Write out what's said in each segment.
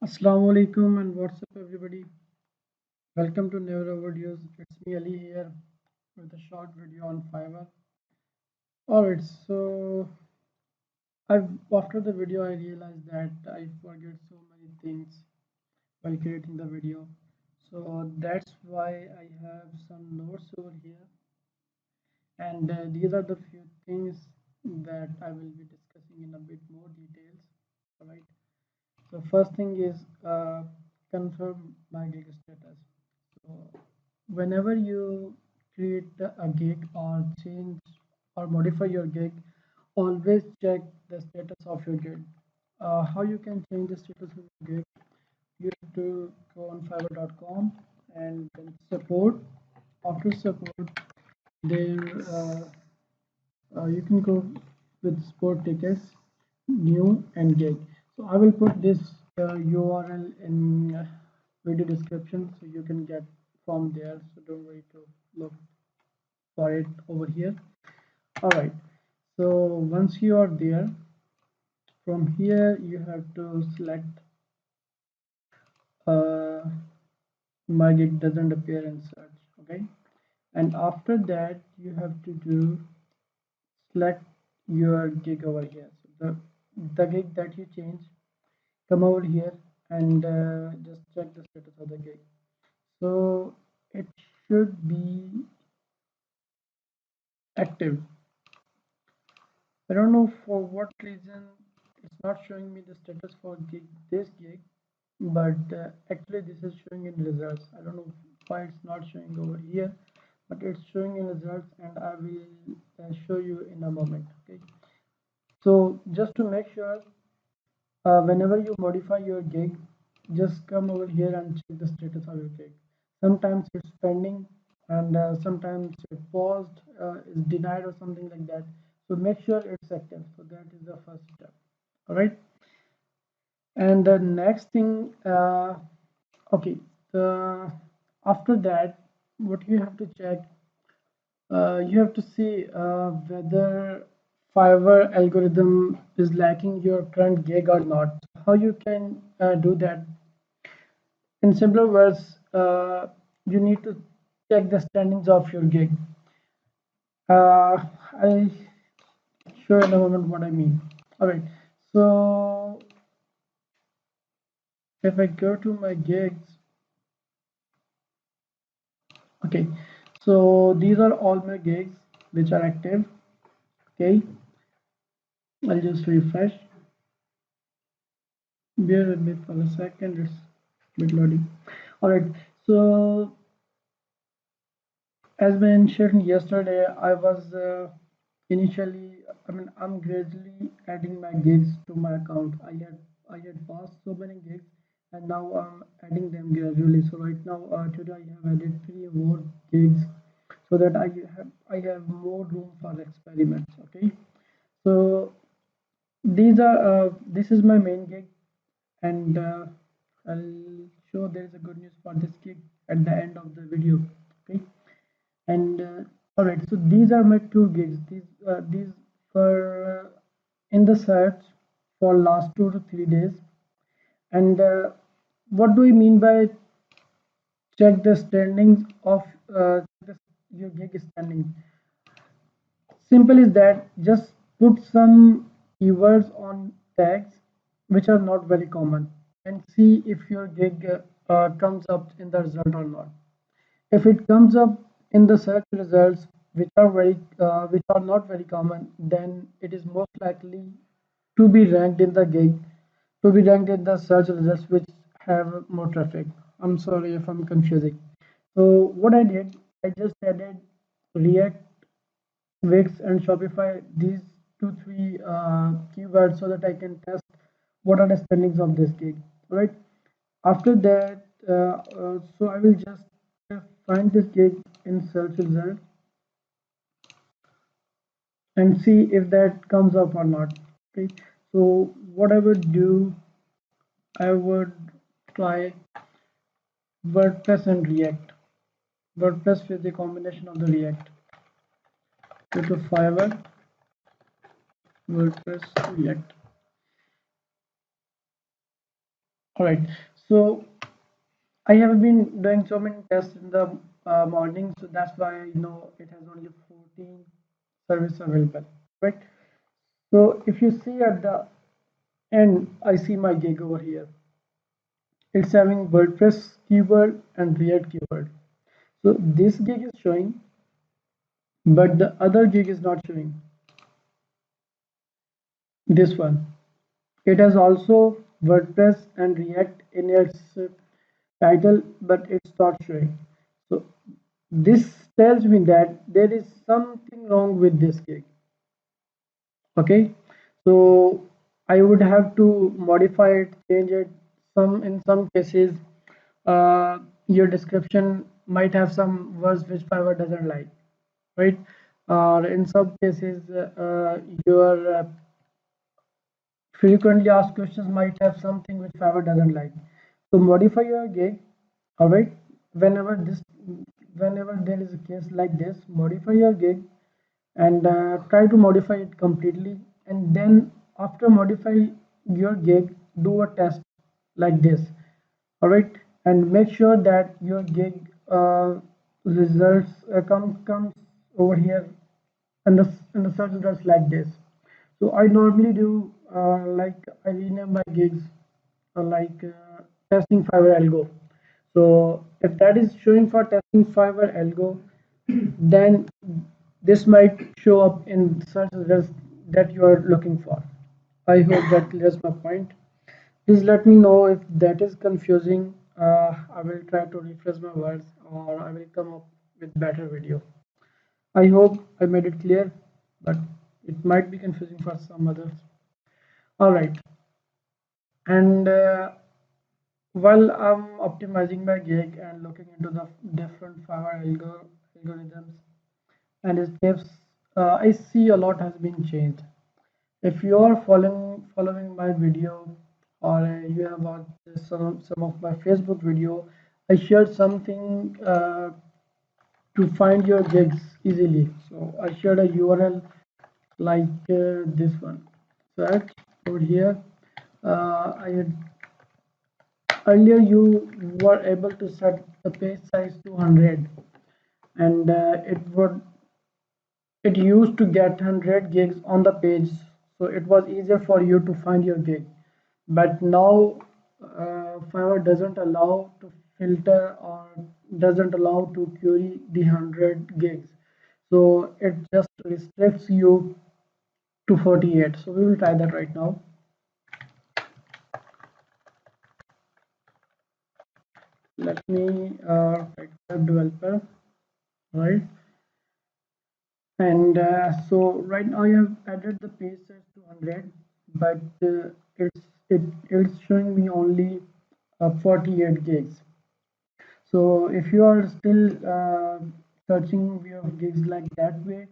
Assalamu alaikum and what's up everybody. Welcome to Never Videos. It's me Ali here with a short video on Fiverr. Alright, so after the video I realized that I forget so many things while creating the video. So that's why I have some notes over here, and these are the few things that I will be discussing in a bit more details. Alright. So first thing is confirm my gig status. So whenever you create a gig or change or modify your gig, always check the status of your gig. How you can change the status of your gig? You have to go on Fiverr.com and then support. After support, there you can go with support tickets, new and gig. So I will put this URL in video description so you can get from there. So don't worry to look for it over here. All right. So once you are there, from here you have to select uh, my gig doesn't appear in search. Okay. And after that you have to do select your gig over here. So the gig that you change, come over here and just check the status of the gig. So it should be active. I don't know for what reason it's not showing me the status for this gig, but actually this is showing in results. I don't know why it's not showing over here, but it's showing in results, and I will show you in a moment. Okay. So just to make sure, whenever you modify your gig, just come over here and check the status of your gig. Sometimes it's pending, and sometimes it's paused, is denied or something like that. So make sure it's active. So that is the first step. All right. And the next thing, okay, the after that, what you have to check, you have to see whether Fiverr algorithm is lacking your current gig or not. How you can do that? In simpler words, you need to check the standings of your gig. I show in a moment what I mean. All right. So if I go to my gigs, okay. So these are all my gigs which are active. Okay. I'll just refresh. Bear with me for a second. It's a bit loading. All right. So as mentioned yesterday, I was initially, I mean, I'm gradually adding my gigs to my account. I had passed so many gigs, and now I'm adding them gradually. So right now, today I have added 3 more gigs, so that I have more room for experiments. Okay, so this is my main gig, and I'll show there is a good news for this gig at the end of the video. Okay, and all right, so these are my 2 gigs. These were in the search for last 2 to 3 days. And what do we mean by check the standings of your gig standing? Simple is that just put some keywords on tags which are not very common, and see if your gig comes up in the result or not. If it comes up in the search results which are not very common, then it is most likely to be ranked in the gig, to be ranked in the search results which have more traffic. I'm sorry if I'm confusing. So what I did, I just added React, Wix, and Shopify, these 2 3 keywords, so that I can test what are the standings of this gig. Right. After that, so I will just find this gig in search result and see if that comes up or not. Okay. So what I would do, I would try WordPress and React. WordPress with the combination of the React. Go to Fiverr, WordPress, React. All right. So I have been doing so many tests in the morning, so that's why I know it has only 14 service available, right? So if you see at the end, I see my gig over here. It's having WordPress keyword and React keyword. So this gig is showing, but the other gig is not showing. This one. It has also WordPress and React in its title, but it's not showing. So this tells me that there is something wrong with this gig. Okay, so I would have to modify it, change it. Some in some cases, uh, your description might have some words which Fiverr doesn't like, right? Or in some cases, your frequently asked questions might have something which Fiverr doesn't like. So modify your gig, all right? Whenever this, whenever there is a case like this, modify your gig and try to modify it completely. And then after modify your gig, do a test like this, all right? And make sure that your gig results comes over here and the search results like this. So I normally do like I rename my gigs like testing Fiverr algo. So if that is showing for testing Fiverr algo, then this might show up in search results that you are looking for. I hope that clears my point. Please let me know if that is confusing. I will try to rephrase my words or I will come up with better video. I hope I made it clear, but it might be confusing for some others. All right. And while I'm optimizing my gig and looking into the different Fiverr algorithms and its tips, I see a lot has been changed. If you are following my video or you have watched some of my Facebook video, I shared something to find your gigs easily. So I shared a URL like this one. Search over here. I had earlier you were able to set the page size to 100, and it used to get 100 gigs on the page, so it was easier for you to find your gig. But now Fiverr doesn't allow to filter or doesn't allow to query the 100 gigs, so it just restricts you to 48. So we will try that right now. Let me write web developer, right? And so right now I have added the page size to 100, but it's showing me only 48 gigs. So if you are still searching your gigs like that way,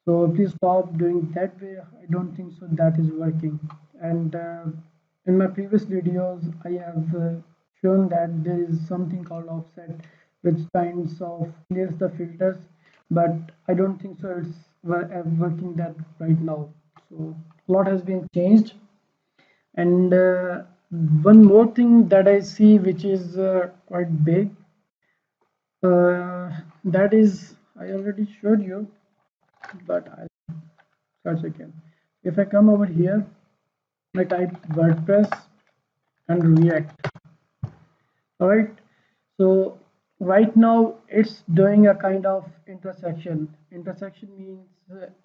so please stop doing that way. I don't think so that is working. And in my previous videos, I have shown that there is something called offset, which kinds of clears the filters, but I don't think so it's working that right now. So a lot has been changed. And one more thing that I see, which is quite big, that is I already showed you, but I'll search again. If I come over here, I type WordPress and React. All right. So right now it's doing a kind of intersection. Intersection means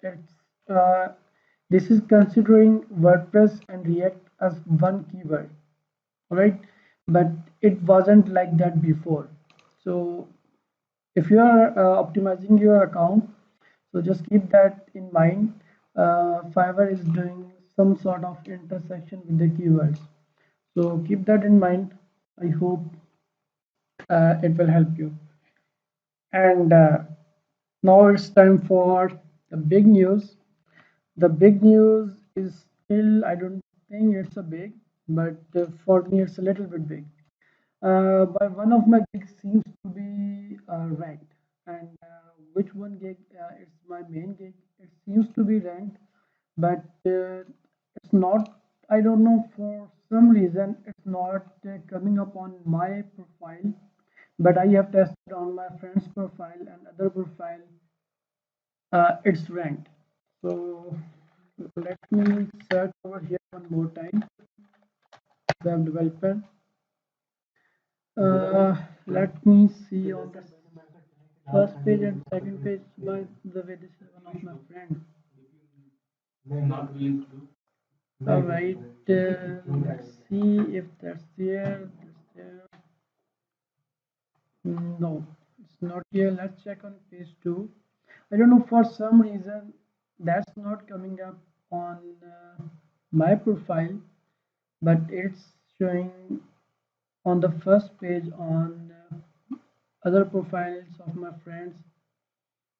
it's this is considering WordPress and React as one keyword. All right, but it wasn't like that before. So if you are optimizing your account, so just keep that in mind. Fiverr is doing some sort of intersection with the keywords, so keep that in mind. I hope it will help you. And now it's time for the big news. The big news is still, I don't think it's a big, but for me it's a little bit big. By one of my gigs seems to be ranked, and which one gig is my main gig? It seems to be ranked, but it's not. I don't know, for some reason it's not coming up on my profile, but I have tested on my friend's profile and other profile. It's ranked. So let me search over here one more time. Web developer. Let me see on the first page and second page. By the way, this is one of my friends. All right. Let's see if that's there. That's there. No, it's not here. Let's check on page two. I don't know, for some reason that's not coming up on my profile, but it's showing on the first page on other profiles of my friends.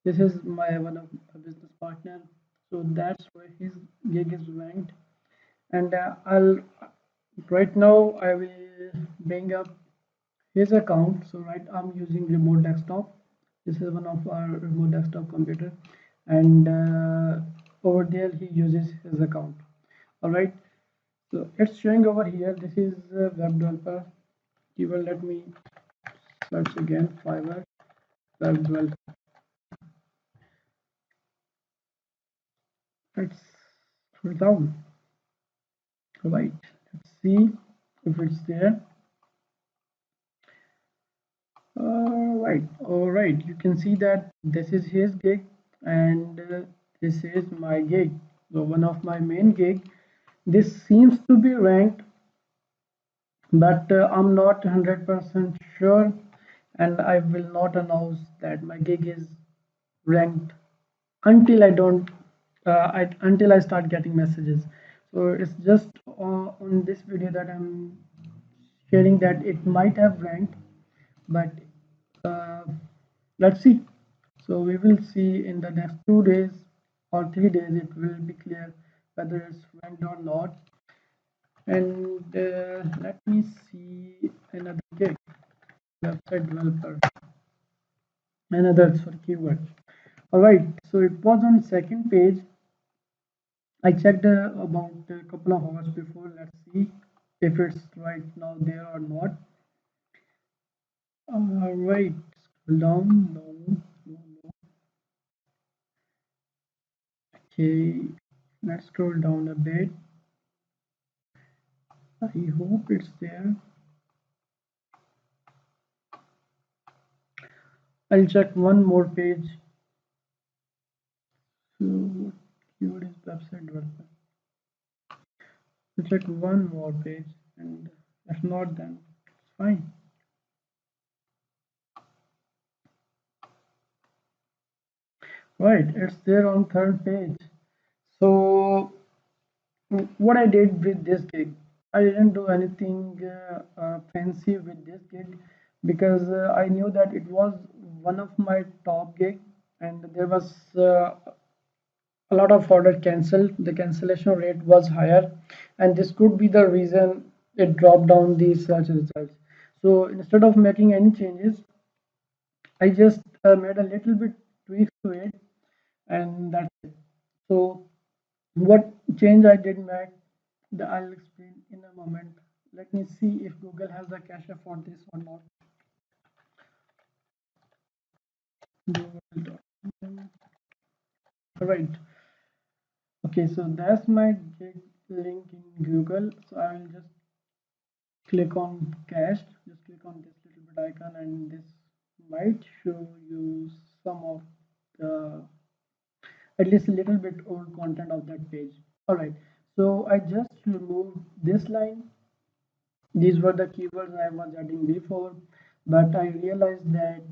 This is my one of a business partner, so that's where his gig is ranked. And I'll right now I will bring up his account. So right, I'm using remote desktop. This is one of our remote desktop computer, and over there he uses his account. All right, so it's showing over here. This is web developer. You will let me search again. Fiverr web developer. Let's scroll down. All right, let's see if it's there. All right. You can see that this is his gig and this is my gig. So one of my main gig. This seems to be ranked, but I'm not 100% sure, and I will not announce that my gig is ranked until I don't, until I start getting messages. So it's just on this video that I'm sharing that it might have ranked, but uh, let's see. So we will see in the next 2 days or 3 days, it will be clear whether it's ranked or not. And let me see another gig, website developer, another for keyword. All right, so it was on second page. I checked about a couple of hours before. Let's see if it's right now there or not. All right, scroll down. No, no, no. Okay, let's scroll down a bit. I hope it's there. I'll check one more page. So keyword is website development. I'll check one more page, and if not, then it's fine. Right, it's there on third page. So what I did with this gig, I didn't do anything fancy with this gig because I knew that it was one of my top gig, and there was a lot of order canceled. The cancellation rate was higher, and this could be the reason it dropped down the search results. So instead of making any changes, I just made a little bit tweaks to it, and that's it. So what change I did make, I'll explain in a moment. Let me see if Google has a cache for this or not. Google.com. All right. Okay, so that's my gig link in Google. So I will just click on cached. Just click on this little bit icon, and this might show you some of the, at least a little bit old content of that page. All right. So I just removed this line. These were the keywords I was adding before, but I realized that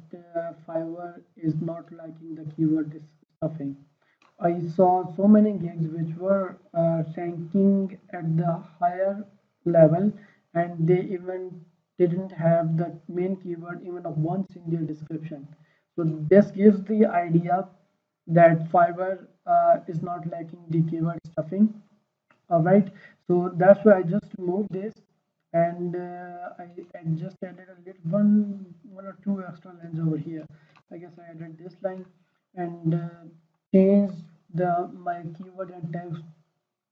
Fiverr is not liking the keyword stuffing. I saw so many gigs which were ranking at the higher level, and they even didn't have the main keyword even of once in their description. So this gives the idea that Fiverr is not liking the keyword stuffing. All right, so that's why I just removed this, and I just added a little one or two extra lines over here. I guess I added this line and changed the my keyword and text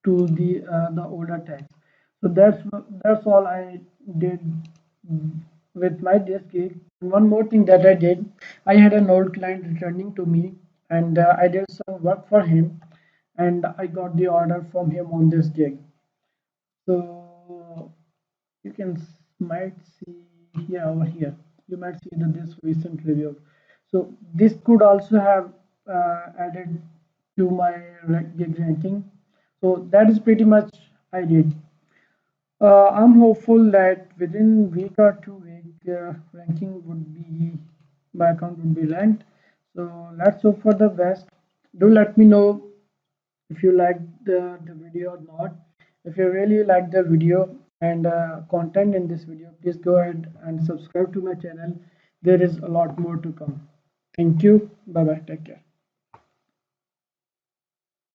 to the older text. So that's all I did with my desk gig. And one more thing that I did, I had an old client returning to me, and I did some work for him, and I got the order from him on this gig. So you can might see here over here. You might see this recent review. So this could also have added to my gig ranking. So that is pretty much I did. I'm hopeful that within week or 2 week, ranking would be my account would be ranked. So let's hope for the best. Do let me know if you like the video or not. If you really like the video and content in this video, please go ahead and subscribe to my channel. There is a lot more to come. Thank you. Bye bye. Take care.